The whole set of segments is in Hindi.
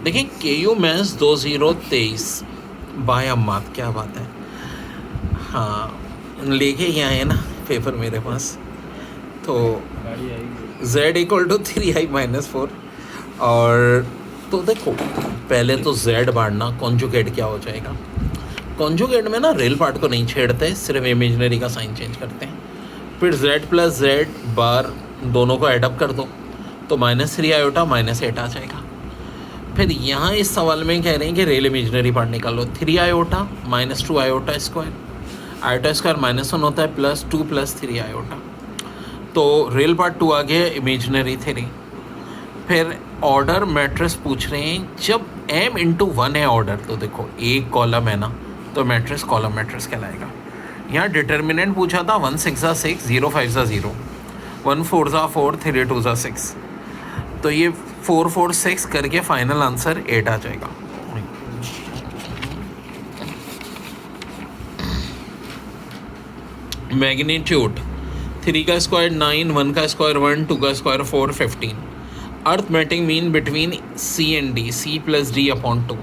देखिए KU मैथ्स 2023 बाय अम्माद, क्या बात है। हाँ, लेके ही आए ना पेपर मेरे पास। तो z इक्वल टू 3i-4 और तो देखो पहले तो z बांटना, कॉन्जुगेट क्या हो जाएगा। कॉन्जुगेट में ना रियल पार्ट को नहीं छेड़ते, सिर्फ इमेजिनरी का साइन चेंज करते हैं। फिर z प्लस z बार दोनों को एडअप कर दो तो -3i -8 आ जाएगा। फिर यहाँ इस सवाल में कह रहे हैं कि रियल इमेजिनरी पार्ट निकालो। 3i -2i square, iota square -1 होता है, +2 + 3i। तो रियल पार्ट 2 आ गया, इमेजिनरी 3। फिर ऑर्डर मैट्रिक्स पूछ रहे हैं, जब m × 1 है ऑर्डर, तो देखो एक कॉलम है ना, तो मैट्रिक्स कॉलम मैट्रिक्स कहलाएगा। यहाँ डिटर्मिनेंट पूछा था 1 6 6, 0 5 0, 1 4 4, 3 2 6। तो ये 4 4 6 करके फाइनल आंसर 8 आ जाएगा। मैग्नीट्यूड 3 का स्क्वायर 9, 1 का स्क्वायर 1, 2 का square 4, 15। Arithmetic mean between C and D, C + D/2।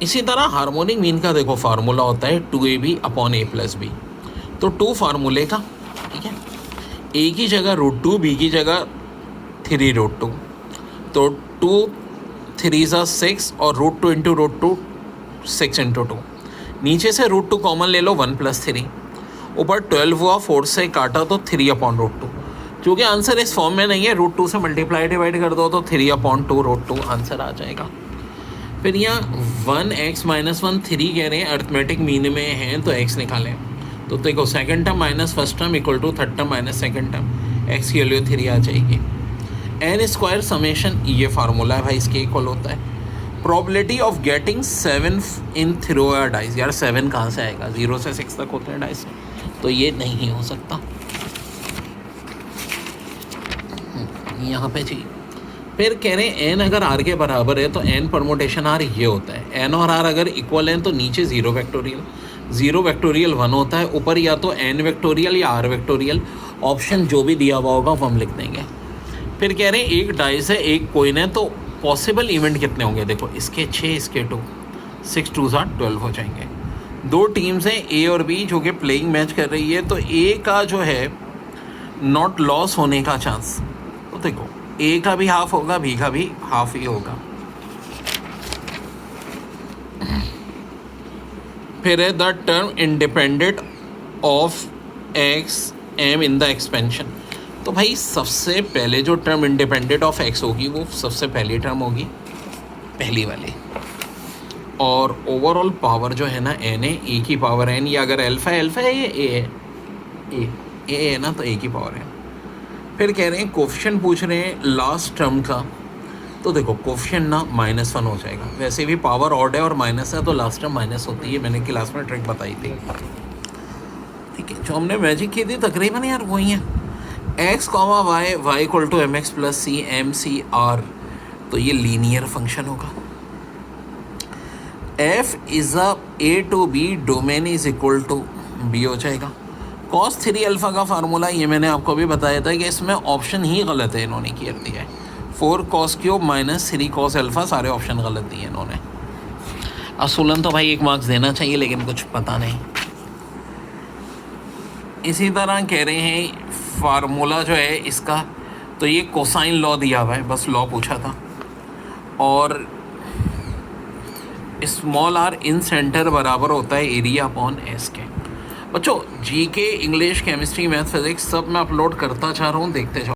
इसी तरह हार्मोनिक मीन का देखो फार्मूला होता है 2AB/A + B। तो 2 फार्मूले का, ठीक है, A की जगह √2, B की जगह 3√2। तो 2 3 6 और √2 × √2 6 × 2। नीचे से √2 कॉमन ले लो, 1 + 3। ऊपर 12 हुआ, 4 से काटा तो 3/√2। क्योंकि आंसर इस फॉर्म में नहीं है, √2 से मल्टीप्लाई डिवाइड कर दो तो 3/2√2 आंसर आ जाएगा। फिर यहाँ 1x - 1 3 कह रहे हैं, अर्थमेटिक मीन में हैं तो x निकालें। तो देखो second term minus first term equal to third term minus second term, x की वैल्यू 3 आ जाएगी। n² समेशन, ये फार्मूला है भाई, इसके इक्वल होता है probability of getting 7 in throw या डाइस। यार 7 कहाँ से आएगा, 0 से 6 तक होते हैं डाइस, तो ये नहीं हो सकता यहाँ पे जी। फिर कह रहे हैं n अगर r के बराबर है तो n परमोटेशन r ये होता है। n और r अगर इक्वल हैं तो नीचे 0 वेक्टोरियल 1 होता है, ऊपर या तो n वेक्टोरियल या r वेक्टोरियल, ऑप्शन जो भी दिया हुआ होगा वो हम लिख देंगे। फिर कह रहे हैं एक डाइस है, एक कोइन है, तो पॉसिबल इवेंट कितने होंगे। देखो इसके 6, इसके 2, 6 2 12 हो जाएंगे। 2 टीम्स हैं A और B जो कि प्लेइंग मैच कर रही है, तो A का जो है नॉट लॉस होने का चांस, तो देखो A का भी हाफ होगा, B का भी हाफ ही होगा। फिर है the term independent of x m in the expansion. तो भाई सबसे पहले जो टर्म इंडिपेंडेंट ऑफ x होगी वो सबसे पहली टर्म होगी, पहली वाली। और ओवरऑल पावर जो है ना n है, a की पावर n, या अगर अल्फा है ये a है, a है ना, तो a की पावर n। फिर कह रहे हैं कोफिशिएंट पूछ रहे हैं लास्ट टर्म का, तो देखो कोफिशिएंट ना -1 हो जाएगा। वैसे भी पावर ऑड है और माइनस है तो लास्ट टर्म माइनस होती है, मैंने क्लास में ट्रिक बताई थी, ठीक है। जो हमने मैजिक की थी तकरीबन यार वही है, x, y = mx + c m/c/r, तो ये लीनियर फंक्शन होगा। f is a to b domain is equal to b हो जाएगा। cos 3α का फार्मूला ये मैंने आपको भी बताया था कि इसमें ऑप्शन ही गलत है, इन्होंने किया दिया है 4 cos³ - 3 cos α, सारे ऑप्शन गलत दिए इन्होंने। असूलन तो भाई 1 मार्क्स देना चाहिए, लेकिन कुछ पता नहीं। इसी तरह कह रहे हैं फार्मूला जो है इसका, तो ये कोसाइन लॉ दिया हुआ है, बस लॉ पूछा था। और स्मॉल r इन सेंटर बराबर होता है एरिया/s के। बच्चों GK, English, chemistry, math, physics सब मैं अपलोड करता जा रहा हूँ, देखते जाओ।